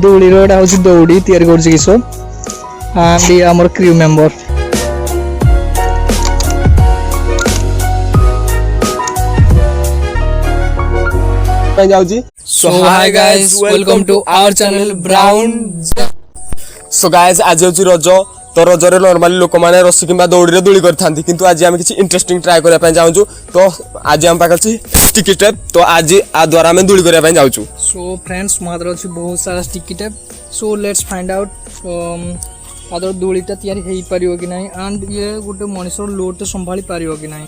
ଦୋଳିର ଏଇଟା ହେଉଛି ଦୌଡ଼ି ତିଆରି କରୁଛି କିଶୋର ଆଣ୍ଡ ଇଏ ଆମର crew member. So hi guys, welcome to our channel browngem. So guys, आज होची रज तो रजरे नॉर्मली लोक माने रस्सी किंबा दौड़ी दौड़ी करथांती किंतु आज आम किसी इंटरेस्टिंग ट्राई करबा पय जाउछु। तो आज हम पाखल छी स्टिकी टेप, तो आज आ द्वारा हम दौड़ी करबा पय जाउछु। सो फ्रेंड्स मात्र अछि बहुत सारा sticky tape. So let's find out आदर दौड़ीटा तयारी हेई परियो कि नाही एंड ये गोटे मनुष्य लोड तो संभाली परियो कि नाही।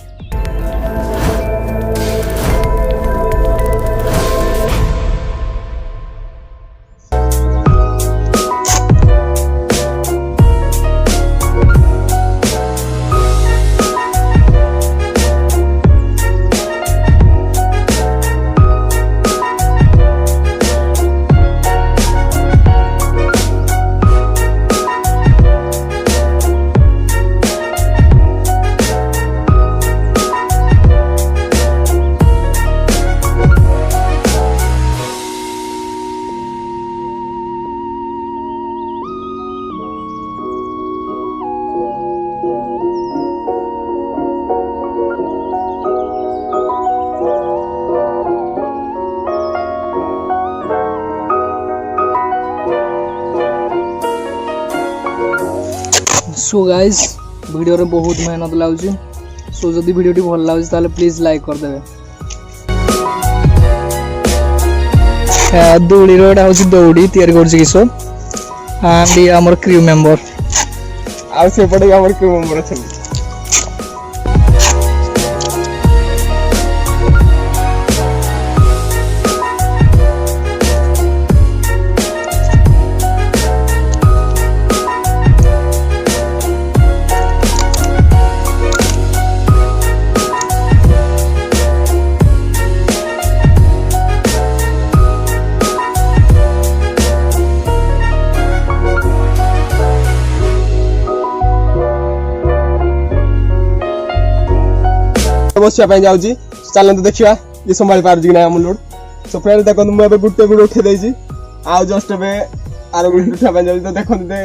सो गाइज वीडियो रे बहुत मेहनत लाଗୁଛି। सो जदि वीडियो भल लाଗୁଛି ताले प्लीज लाइक कर देबे। दौड़ी रो एटा होची दौड़ी तयारी करछि किशोर एंड ये हमर क्रू मेंबर आ से पड़े हमर क्रू मेंबर छन। बसिया पे जाउची चलन देखिया ये संभाली पार कि ना हम लोड। सो फ्रेंड देखो मैं अब गुटे गुड उठे देई छी आ जस्ट बे आरो गुड उठा पे जाउची तो देखो दे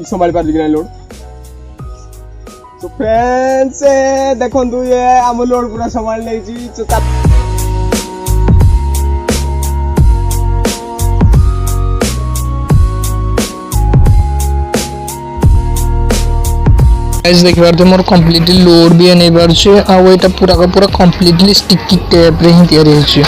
संभाली पार कि ना लोड। सो फ्रेंड्स देखो ये हम लोड पूरा संभाल नै छी। गाइस देखि पारते मोर कंप्लीटली लोड भी नै पारछे आ एटा पूरा का पूरा कंप्लीटली स्टिकी टेप रे ही तयारी होछि।